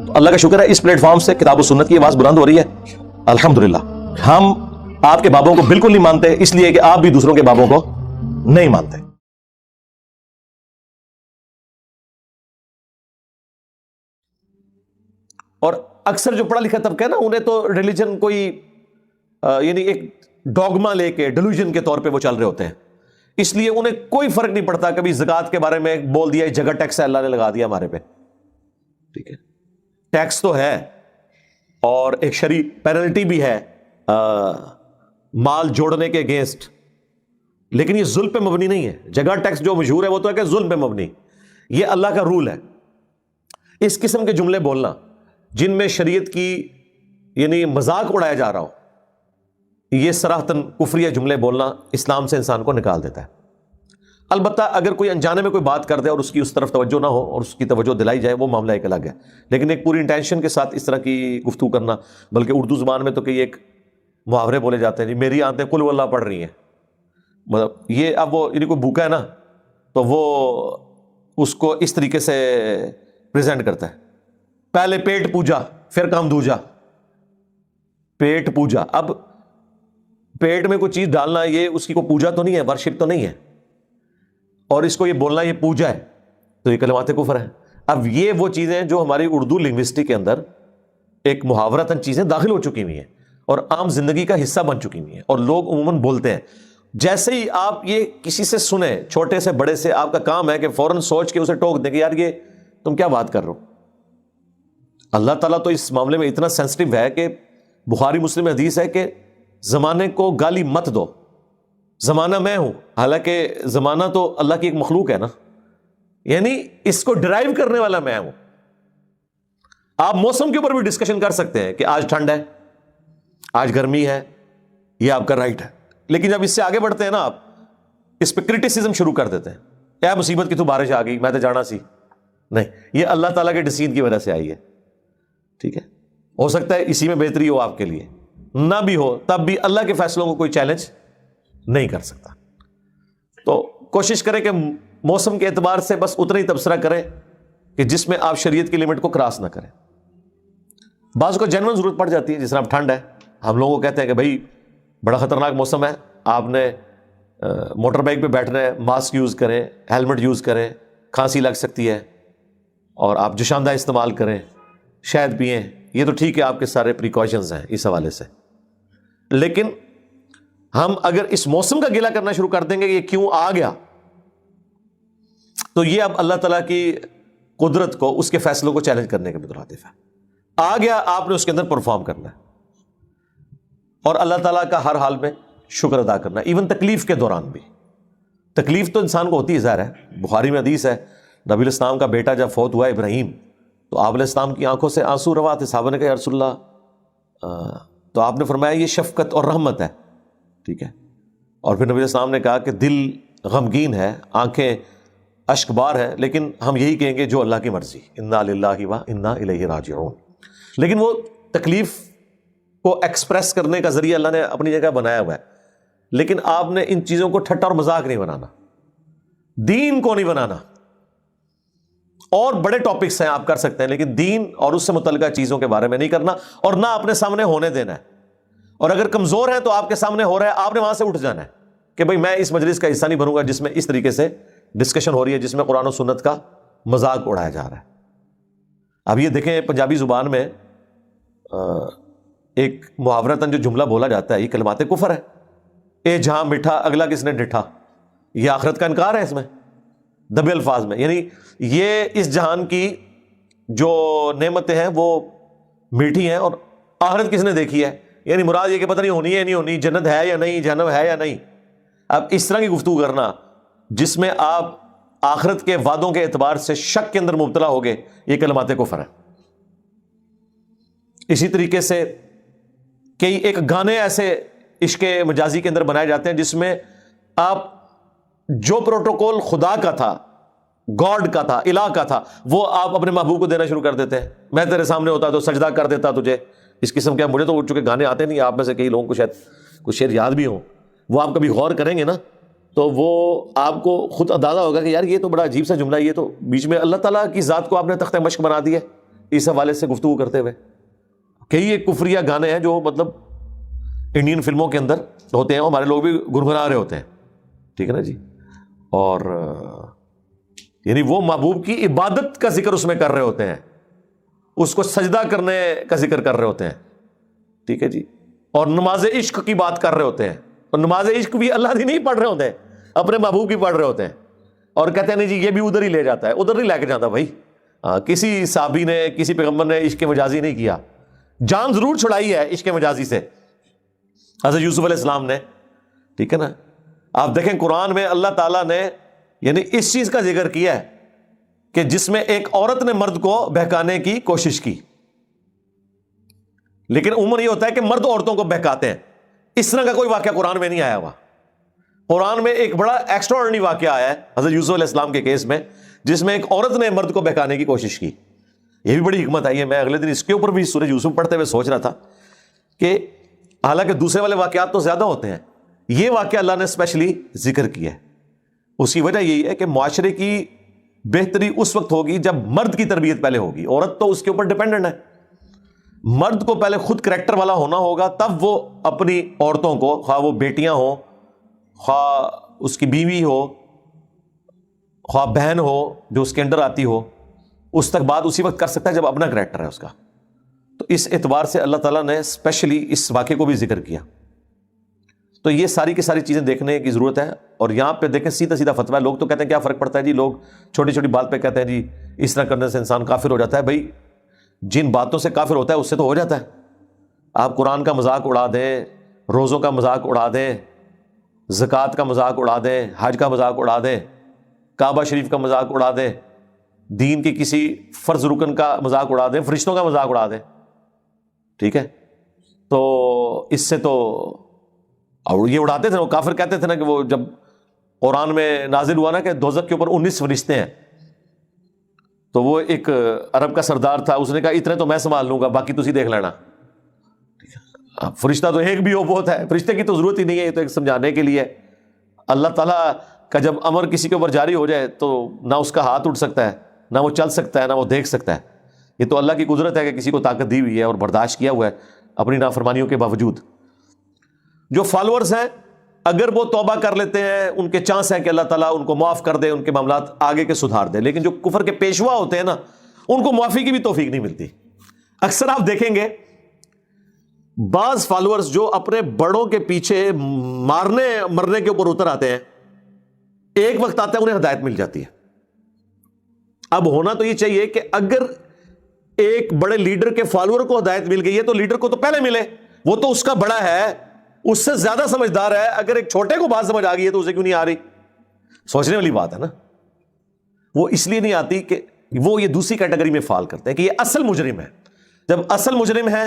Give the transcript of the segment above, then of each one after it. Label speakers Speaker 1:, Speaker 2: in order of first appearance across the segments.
Speaker 1: تو اللہ کا شکر ہے اس پلیٹ فارم سے کتاب و سنت کی آواز بلند ہو رہی ہے الحمدللہ. ہم آپ کے بابوں کو بالکل نہیں مانتے اس لیے کہ آپ بھی دوسروں کے بابوں کو نہیں مانتے. اور اکثر جو پڑھا لکھا طبقہ ہے نا, انہیں تو ریلیجن کوئی یعنی ایک ڈوگما لے کے ڈیلوژن کے طور پہ وہ چل رہے ہوتے ہیں, اس لیے انہیں کوئی فرق نہیں پڑتا. کبھی زکوٰۃ کے بارے میں بول دیا جگہ ٹیکس ہے اللہ نے لگا دیا ہمارے پہ, ٹھیک ہے ٹیکس تو ہے اور ایک شرعی پینلٹی بھی ہے مال جوڑنے کے اگینسٹ, لیکن یہ ظلم پہ مبنی نہیں ہے. جگہ ٹیکس جو مشہور ہے وہ تو ہے کہ ظلم پہ مبنی, یہ اللہ کا رول ہے. اس قسم کے جملے بولنا جن میں شریعت کی یعنی مذاق اڑایا جا رہا ہو, یہ صراحتاً کفریہ جملے بولنا اسلام سے انسان کو نکال دیتا ہے. البتہ اگر کوئی انجانے میں کوئی بات کر دے اور اس کی اس طرف توجہ نہ ہو اور اس کی توجہ دلائی جائے وہ معاملہ ایک الگ ہے, لیکن ایک پوری انٹینشن کے ساتھ اس طرح کی گفتگو کرنا, بلکہ اردو زبان میں تو کئی ایک محاورے بولے جاتے ہیں, جی میری آنتیں قل ہو اللہ پڑھ رہی ہیں, مطلب یہ اب وہ یعنی کوئی بھوکا ہے نا تو وہ اس کو اس طریقے سے پریزنٹ کرتا ہے, پہلے پیٹ پوجا پھر کام دوجا. پیٹ پوجا, اب پیٹ میں کوئی چیز ڈالنا یہ اس کی کوئی پوجا تو نہیں ہے, ورشپ تو نہیں ہے, اور اس کو یہ بولنا یہ پوجا ہے, تو یہ کلمات کفر ہے. اب یہ وہ چیزیں جو ہماری اردو لنگوسٹک کے اندر ایک محاورتاً چیزیں داخل ہو چکی ہوئی ہیں اور عام زندگی کا حصہ بن چکی ہوئی ہیں, اور لوگ عموماً بولتے ہیں. جیسے ہی آپ یہ کسی سے سنیں, چھوٹے سے بڑے سے, آپ کا کام ہے کہ فوراً سوچ کے اسے ٹوک دیں کہ یار یہ تم کیا بات کر رہے ہو. اللہ تعالیٰ تو اس معاملے میں اتنا سینسٹیو ہے کہ بخاری مسلم حدیث ہے کہ زمانے کو گالی مت دو, زمانہ میں ہوں, حالانکہ زمانہ تو اللہ کی ایک مخلوق ہے نا, یعنی اس کو ڈرائیو کرنے والا میں ہوں. آپ موسم کے اوپر بھی ڈسکشن کر سکتے ہیں کہ آج ٹھنڈ ہے, آج گرمی ہے, یہ آپ کا رائٹ ہے, لیکن جب اس سے آگے بڑھتے ہیں نا آپ اس پہ کرٹیسزم شروع کر دیتے ہیں, کیا مصیبت کی تو بارش آ گئی, میں تو جانا سی. نہیں, یہ اللہ تعالیٰ کے ڈسین کی وجہ سے آئی ہے, ٹھیک ہے. ہو سکتا ہے اسی میں بہتری ہو آپ کے لیے, نہ بھی ہو تب بھی اللہ کے فیصلوں کو کوئی چیلنج نہیں کر سکتا. تو کوشش کریں کہ موسم کے اعتبار سے بس اتنا ہی تبصرہ کریں کہ جس میں آپ شریعت کی لمٹ کو کراس نہ کریں. بعض کو جنون ضرورت پڑ جاتی ہے, جس طرح اب ٹھنڈ ہے, ہم لوگوں کو کہتے ہیں کہ بھائی بڑا خطرناک موسم ہے, آپ نے موٹر بائک پہ بیٹھنا ہے, ماسک یوز کریں, ہیلمٹ یوز کریں, کھانسی لگ سکتی ہے, اور آپ جوشاندہ استعمال کریں, شہد پئیں. یہ تو ٹھیک ہے, آپ کے سارے پریکاشنز ہیں اس حوالے سے, لیکن ہم اگر اس موسم کا گلہ کرنا شروع کر دیں گے کہ یہ کیوں آ گیا, تو یہ اب اللہ تعالیٰ کی قدرت کو, اس کے فیصلوں کو چیلنج کرنے کے مترادف ہے. آ گیا, آپ نے اس کے اندر پرفارم کرنا ہے اور اللہ تعالیٰ کا ہر حال میں شکر ادا کرنا ہے, ایون تکلیف کے دوران بھی. تکلیف تو انسان کو ہوتی ہے, ظاہر ہے. بخاری میں حدیث ہے, نبی علیہ السلام کا بیٹا جب فوت ہوا ابراہیم, تو آپ علیہ السلام کی آنکھوں سے آنسو روا تھے. صحابہ نے کہا یا رسول اللہ, تو آپ نے فرمایا یہ شفقت اور رحمت ہے, ٹھیک ہے. اور پھر نبی علیہ السلام نے کہا کہ دل غمگین ہے, آنکھیں اشک بار ہے, لیکن ہم یہی کہیں گے جو اللہ کی مرضی, انا للہ و انا الیہ راجعون. لیکن وہ تکلیف کو ایکسپریس کرنے کا ذریعہ اللہ نے اپنی جگہ بنایا ہوا ہے, لیکن آپ نے ان چیزوں کو ٹھٹا اور مذاق نہیں بنانا, دین کو نہیں بنانا. اور بڑے ٹاپکس ہیں آپ کر سکتے ہیں, لیکن دین اور اس سے متعلقہ چیزوں کے بارے میں نہیں کرنا, اور نہ اپنے سامنے ہونے دینا ہے. اور اگر کمزور ہے تو آپ کے سامنے ہو رہا ہے, آپ نے وہاں سے اٹھ جانا ہے کہ بھئی میں اس مجلس کا حصہ نہیں بنوں گا جس میں اس طریقے سے ڈسکشن ہو رہی ہے, جس میں قرآن و سنت کا مذاق اڑایا جا رہا ہے. اب یہ دیکھیں پنجابی زبان میں ایک محاورتاً جو جملہ بولا جاتا ہے, یہ کلمات کفر ہے. اے جہاں مٹھا اگلا کس نے ڈٹھا, یہ آخرت کا انکار ہے اس میں دبے الفاظ میں. یعنی یہ اس جہان کی جو نعمتیں ہیں وہ میٹھی ہیں, اور آخرت کس نے دیکھی ہے, یعنی مراد یہ کہ پتہ نہیں ہونی ہے نہیں ہونی, جنت ہے یا نہیں, جہنم ہے یا نہیں. اب اس طرح کی گفتگو کرنا جس میں آپ آخرت کے وعدوں کے اعتبار سے شک کے اندر مبتلا ہوگے, یہ کلمات کفر ہے. اسی طریقے سے کئی ایک گانے ایسے عشق مجازی کے اندر بنائے جاتے ہیں جس میں آپ جو پروٹوکول خدا کا تھا, گاڈ کا تھا, الہ کا تھا, وہ آپ اپنے محبوب کو دینا شروع کر دیتے ہیں. میں تیرے سامنے ہوتا تو سجدہ کر دیتا تجھے, اس قسم کے. مجھے تو اٹھ چکے گانے آتے نہیں, آپ میں سے کئی لوگوں کو شاید کچھ شعر یاد بھی ہوں, وہ آپ کبھی غور کریں گے نا تو وہ آپ کو خود اندازہ ہوگا کہ یار یہ تو بڑا عجیب سا جملہ ہے, یہ تو بیچ میں اللہ تعالیٰ کی ذات کو آپ نے تخت مشق بنا دی ہے. اس حوالے سے گفتگو کرتے ہوئے. کئی ایک کفریہ گانے ہیں جو مطلب انڈین فلموں کے اندر ہوتے ہیں, ہمارے لوگ بھی گنگنا رہے ہوتے ہیں, ٹھیک ہے نا جی, اور یعنی وہ محبوب کی عبادت کا ذکر اس میں کر رہے ہوتے ہیں, اس کو سجدہ کرنے کا ذکر کر رہے ہوتے ہیں, ٹھیک ہے جی, اور نماز عشق کی بات کر رہے ہوتے ہیں, اور نماز عشق بھی اللہ دی نہیں پڑھ رہے ہوتے ہیں, اپنے محبوب کی پڑھ رہے ہوتے ہیں, اور کہتے ہیں نہیں جی یہ بھی ادھر ہی لے جاتا ہے, ادھر نہیں لے کے جاتا بھائی. کسی صحابی نے, کسی پیغمبر نے عشق مجازی نہیں کیا, جان ضرور چھڑائی ہے عشق مجازی سے حضرت یوسف علیہ السلام نے, ٹھیک ہے نا. آپ دیکھیں قرآن میں اللہ تعالیٰ نے یعنی اس چیز کا ذکر کیا ہے کہ جس میں ایک عورت نے مرد کو بہکانے کی کوشش کی, لیکن عموماً یہ ہوتا ہے کہ مرد عورتوں کو بہکاتے ہیں. اس طرح کا کوئی واقعہ قرآن میں نہیں آیا ہوا. قرآن میں ایک بڑا ایکسٹرا آرڈنری واقعہ آیا ہے حضرت یوسف علیہ السلام کے کیس میں, جس میں ایک عورت نے مرد کو بہکانے کی کوشش کی. یہ بھی بڑی حکمت آئی ہے. میں اگلے دن اس کے اوپر بھی سورہ یوسف پڑھتے ہوئے سوچ رہا تھا کہ حالانکہ دوسرے والے واقعات تو زیادہ ہوتے ہیں, یہ واقعہ اللہ نے اسپیشلی ذکر کیا ہے. اس کی وجہ یہی ہے کہ معاشرے کی بہتری اس وقت ہوگی جب مرد کی تربیت پہلے ہوگی. عورت تو اس کے اوپر ڈیپینڈنٹ ہے, مرد کو پہلے خود کریکٹر والا ہونا ہوگا, تب وہ اپنی عورتوں کو, خواہ وہ بیٹیاں ہوں, خواہ اس کی بیوی ہو, خواہ بہن ہو جو اس کے انڈر آتی ہو, اس تک بات اسی وقت کر سکتا ہے جب اپنا کریکٹر ہے اس کا. تو اس اعتبار سے اللہ تعالیٰ نے اسپیشلی اس واقعے کو بھی ذکر کیا. تو یہ ساری کی ساری چیزیں دیکھنے کی ضرورت ہے. اور یہاں پہ دیکھیں سیدھا سیدھا فتویٰ ہے. لوگ تو کہتے ہیں کیا فرق پڑتا ہے جی, لوگ چھوٹی چھوٹی بات پہ کہتے ہیں جی اس طرح کرنے سے انسان کافر ہو جاتا ہے. بھائی جن باتوں سے کافر ہوتا ہے اس سے تو ہو جاتا ہے. آپ قرآن کا مذاق اڑا دیں, روزوں کا مذاق اڑا دیں, زکوٰۃ کا مذاق اڑا دیں, حج کا مذاق اڑا دیں, کعبہ شریف کا مذاق اڑا دیں, دین کے کسی فرض رکن کا مذاق اڑا دیں, فرشتوں کا مذاق اڑا دیں, ٹھیک ہے. تو اس سے تو اور یہ اڑاتے تھے نا, وہ کافر کہتے تھے نا کہ وہ جب قرآن میں نازل ہوا نا کہ دوزخ کے اوپر 19 فرشتے ہیں, تو وہ ایک عرب کا سردار تھا, اس نے کہا اتنے تو میں سنبھال لوں گا, باقی تسی دیکھ لینا. فرشتہ تو ایک بھی ہو بہت ہے, فرشتے کی تو ضرورت ہی نہیں ہے, یہ تو ایک سمجھانے کے لیے. اللہ تعالیٰ کا جب امر کسی کے اوپر جاری ہو جائے تو نہ اس کا ہاتھ اٹھ سکتا ہے, نہ وہ چل سکتا ہے, نہ وہ دیکھ سکتا ہے. یہ تو اللہ کی قدرت ہے کہ کسی کو طاقت دی ہوئی ہے اور برداشت کیا ہوا ہے اپنی نافرمانیوں کے باوجود. جو فالوورز ہیں اگر وہ توبہ کر لیتے ہیں, ان کے چانس ہے کہ اللہ تعالیٰ ان کو معاف کر دے, ان کے معاملات آگے کے سدھار دے. لیکن جو کفر کے پیشوا ہوتے ہیں نا, ان کو معافی کی بھی توفیق نہیں ملتی. اکثر آپ دیکھیں گے بعض فالوورز جو اپنے بڑوں کے پیچھے مارنے مرنے کے اوپر اتر آتے ہیں, ایک وقت آتا ہے انہیں ہدایت مل جاتی ہے. اب ہونا تو یہ چاہیے کہ اگر ایک بڑے لیڈر کے فالوور کو ہدایت مل گئی ہے تو لیڈر کو تو پہلے ملے, وہ تو اس کا بڑا ہے, اس سے زیادہ سمجھدار ہے. اگر ایک چھوٹے کو بات سمجھ آ گئی ہے تو اسے کیوں نہیں آ رہی؟ سوچنے والی بات ہے نا. وہ اس لیے نہیں آتی کہ وہ یہ دوسری کیٹیگری میں فال کرتے ہیں کہ یہ اصل مجرم ہے. جب اصل مجرم ہے,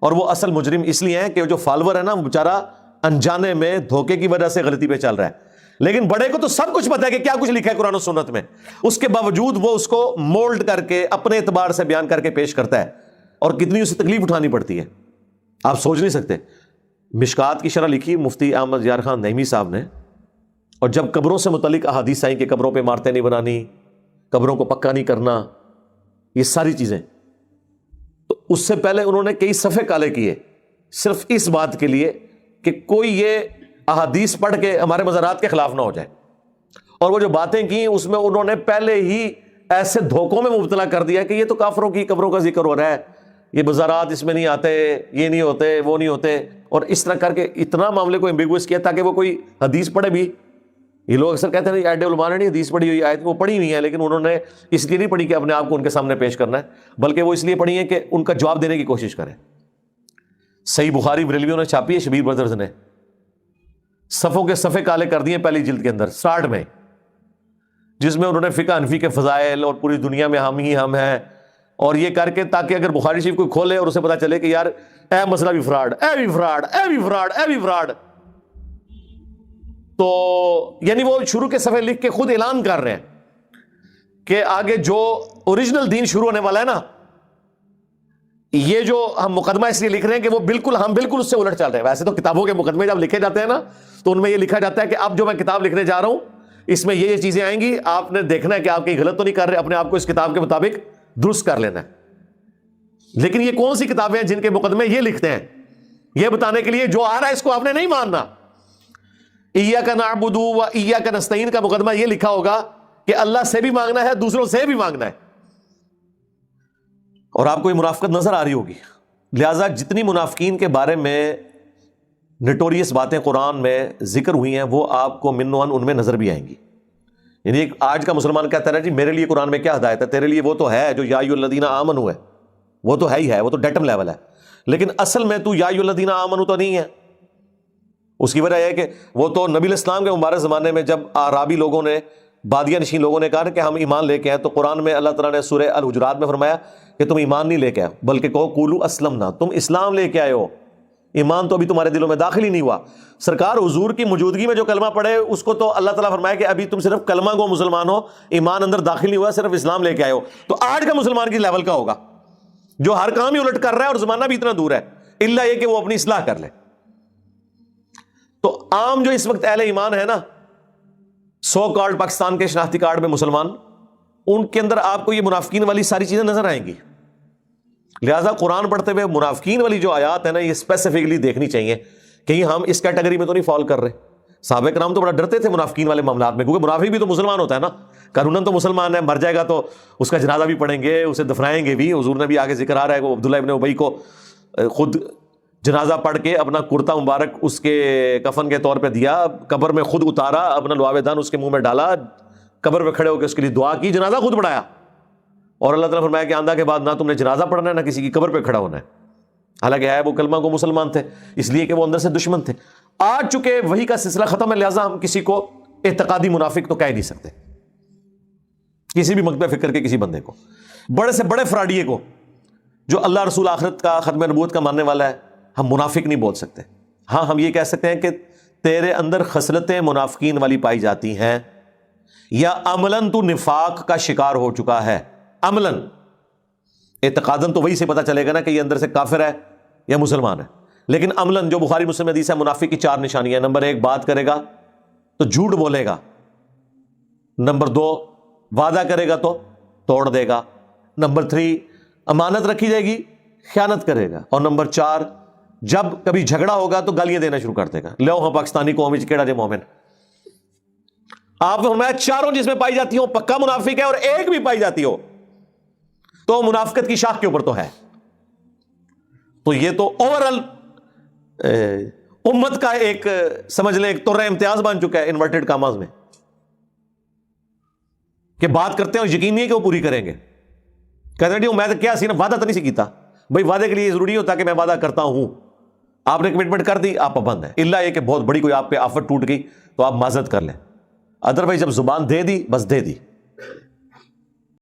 Speaker 1: اور وہ اصل مجرم اس لیے ہے کہ جو فالوور ہے نا وہ بیچارہ انجانے میں دھوکے کی وجہ سے غلطی پہ چل رہا ہے, لیکن بڑے کو تو سب کچھ پتا ہے کہ کیا کچھ لکھا ہے قرآن و سنت میں, اس کے باوجود وہ اس کو مولڈ کر کے اپنے اعتبار سے بیان کر کے پیش کرتا ہے, اور کتنی اسے تکلیف اٹھانی پڑتی ہے آپ سوچ نہیں سکتے. مشکات کی شرح لکھی مفتی احمد یار خان نعیمی صاحب نے, اور جب قبروں سے متعلق احادیث آئیں کہ قبروں پہ عمارتیں نہیں بنانی, قبروں کو پکا نہیں کرنا, یہ ساری چیزیں, تو اس سے پہلے انہوں نے کئی صفحے کالے کیے صرف اس بات کے لیے کہ کوئی یہ احادیث پڑھ کے ہمارے مزارات کے خلاف نہ ہو جائے. اور وہ جو باتیں کی اس میں انہوں نے پہلے ہی ایسے دھوکوں میں مبتلا کر دیا کہ یہ تو کافروں کی قبروں کا ذکر ہو رہا ہے, یہ مزارات اس میں نہیں آتے, یہ نہیں ہوتے, وہ نہیں ہوتے, اور اس طرح کر کے اتنا معاملے کو ایمبیگوس کیا تاکہ وہ کوئی حدیث پڑھے بھی. یہ لوگ اکثر کہتے ہیں ایڈ علماء نے نہیں حدیث پڑھی ہوئی, آیت وہ پڑھی ہوئی ہے, لیکن انہوں نے اس لیے نہیں پڑھی کہ اپنے آپ کو ان کے سامنے پیش کرنا ہے, بلکہ وہ اس لیے پڑھی ہے کہ ان کا جواب دینے کی کوشش کریں. صحیح بخاری بریلویوں نے چھاپی ہے, شبیر برادرز نے, صفوں کے صفحے کالے کر دیے پہلی جلد کے اندر اسٹارٹ میں, جس میں انہوں نے فقہ حنفی کے فضائل اور پوری دنیا میں ہم ہی ہم ہیں, اور یہ کر کے تاکہ اگر بخاری شریف کوئی کھولے اور اسے پتا چلے کہ یار اے مسئلہ بھی فراڈ, اے بھی فراڈ, اے بھی فراڈ, اے بھی فراڈ. تو یعنی وہ شروع کے صفحے لکھ کے خود اعلان کر رہے ہیں کہ آگے جو اوریجنل دین شروع ہونے والا ہے نا, یہ جو ہم مقدمہ اس لیے لکھ رہے ہیں کہ وہ بالکل ہم بالکل اس سے الٹ چل رہے ہیں. ویسے تو کتابوں کے مقدمے جب لکھے جاتے ہیں نا تو ان میں یہ لکھا جاتا ہے کہ اب جو میں کتاب لکھنے جا رہا ہوں اس میں یہ چیزیں آئیں گی, آپ نے دیکھنا ہے کہ آپ کہیں غلط تو نہیں کر رہے, اپنے آپ کو اس کتاب کے مطابق درست کر لینا ہے. لیکن یہ کون سی کتابیں ہیں جن کے مقدمے یہ لکھتے ہیں یہ بتانے کے لیے جو آ رہا ہے اس کو آپ نے نہیں ماننا. ایاک نعبد و ایاک نستعین کا مقدمہ یہ لکھا ہوگا کہ اللہ سے بھی مانگنا ہے دوسروں سے بھی مانگنا ہے. اور آپ کو یہ منافقت نظر آ رہی ہوگی. لہٰذا جتنی منافقین کے بارے میں نٹوریس باتیں قرآن میں ذکر ہوئی ہیں وہ آپ کو من و عن ان میں نظر بھی آئیں گی. یعنی ایک آج کا مسلمان کہتا ہے جی میرے لیے قرآن میں کیا ہدایت ہے, تیرے لیے وہ تو ہے جو یا ایھا الذین آمنوا ہے, وہ تو ہے ہی ہے, وہ تو ڈیٹم لیول ہے, لیکن اصل میں تو یا ایھا الذین آمنوا تو نہیں ہے. اس کی وجہ یہ ہے کہ وہ تو نبی علیہ السلام کے مبارک زمانے میں جب اعرابی لوگوں نے, بادیہ نشین لوگوں نے کہا کہ ہم ایمان لے کے آئے, تو قرآن میں اللہ تعالیٰ نے سورہ الحجرات میں فرمایا کہ تم ایمان نہیں لے کے آئے بلکہ کہو قولوا اسلمنا, تم اسلام لے کے آئے ہو, ایمان تو ابھی تمہارے دلوں میں داخل ہی نہیں ہوا. سرکار حضور کی موجودگی میں جو کلمہ پڑھے اس کو تو اللہ تعالیٰ فرمایا کہ ابھی تم صرف کلمہ کو مسلمان ہو, ایمان اندر داخل نہیں ہوا, صرف اسلام لے کے آئے ہو. تو آج کا مسلمان کی لیول کا ہوگا جو ہر کام ہی الٹ کر رہا ہے اور زمانہ بھی اتنا دور ہے, الا یہ کہ وہ اپنی اصلاح کر لے. تو عام جو اس وقت اہل ایمان ہے نا, سو کارڈ پاکستان کے شناختی کارڈ میں مسلمان, ان کے اندر آپ کو یہ منافقین والی ساری چیزیں نظر آئیں گی. لہٰذا قرآن پڑھتے ہوئے منافقین والی جو آیات ہے نا یہ اسپیسیفکلی دیکھنی چاہیے کہ ہم اس کیٹیگری میں تو نہیں فال کر رہے. صحابہ کرام تو بڑا ڈرتے تھے منافقین والے معاملات میں, کیونکہ منافق بھی تو مسلمان ہوتا ہے نا, قانوناً تو مسلمان ہے, مر جائے گا تو اس کا جنازہ بھی پڑھیں گے, اسے دفنائیں گے بھی. حضور نے بھی آگے ذکر آ رہا ہے کہ عبداللہ ابن ابی کو خود جنازہ پڑھ کے اپنا کرتا مبارک اس کے کفن کے طور پہ دیا, قبر میں خود اتارا, اپنا لعاب دان اس کے منہ میں ڈالا, قبر پہ کھڑے ہو کے اس کے لیے دعا کی, جنازہ خود پڑھایا. اور اللہ تعالیٰ فرمایا کہ آندہ کے بعد نہ تم نے جنازہ پڑھنا ہے نہ کسی کی قبر پہ کھڑا ہونا ہے. حالانکہ ہے وہ کلمہ کو مسلمان تھے, اس لیے کہ وہ اندر سے دشمن تھے. آج چونکہ وہی کا سلسلہ ختم ہے, لہٰذا ہم کسی کو اعتقادی منافق تو کہہ نہیں سکتے, کسی بھی مکتب فکر کے کسی بندے کو, بڑے سے بڑے فراڈیے کو جو اللہ رسول آخرت کا ختم نبوت کا ماننے والا ہے, ہم منافق نہیں بول سکتے. ہاں ہم یہ کہہ سکتے ہیں کہ تیرے اندر خصلتیں منافقین والی پائی جاتی ہیں, یا عملاً تو نفاق کا شکار ہو چکا ہے. عملاً, اعتقاداً تو وہی سے پتہ چلے گا نا کہ یہ اندر سے کافر ہے یا مسلمان ہے, لیکن عملاً جو بخاری مسلم حدیث ہے, منافق کی 4 نشانیاں. نمبر 1 بات کرے گا تو جھوٹ بولے گا. نمبر 2 وعدہ کرے گا تو توڑ دے گا. نمبر 3 امانت رکھی جائے گی خیانت کرے گا. اور نمبر 4 جب کبھی جھگڑا ہوگا تو گالیاں دینا شروع کر دے گا. لو ہاں پاکستانی قوم وچ کیڑا جے مومن. آپ نے فرمایا چاروں جس میں پائی جاتی ہو پکا منافق ہے, اور ایک بھی پائی جاتی ہو تو منافقت کی شاخ کے اوپر تو ہے. تو یہ تو اوورال امت کا ایک سمجھ لیں ایک طرح امتیاز بن چکا ہے انورٹڈ کاماز میں, کہ بات کرتے ہیں اور یقین نہیں ہے کہ وہ پوری کریں گے. کہتے ہیں میں تو کیا سی نا وعدہ تو نہیں سی کیتا. بھائی وعدے کے لیے ضروری ہوتا کہ میں وعدہ کرتا ہوں, آپ نے کمٹمنٹ کر دی آپ پابند ہیں, الا یہ کہ بہت بڑی کوئی آپ پہ آفت ٹوٹ گئی تو آپ معذرت کر لیں. ادروائز جب زبان دے دی بس دے دی.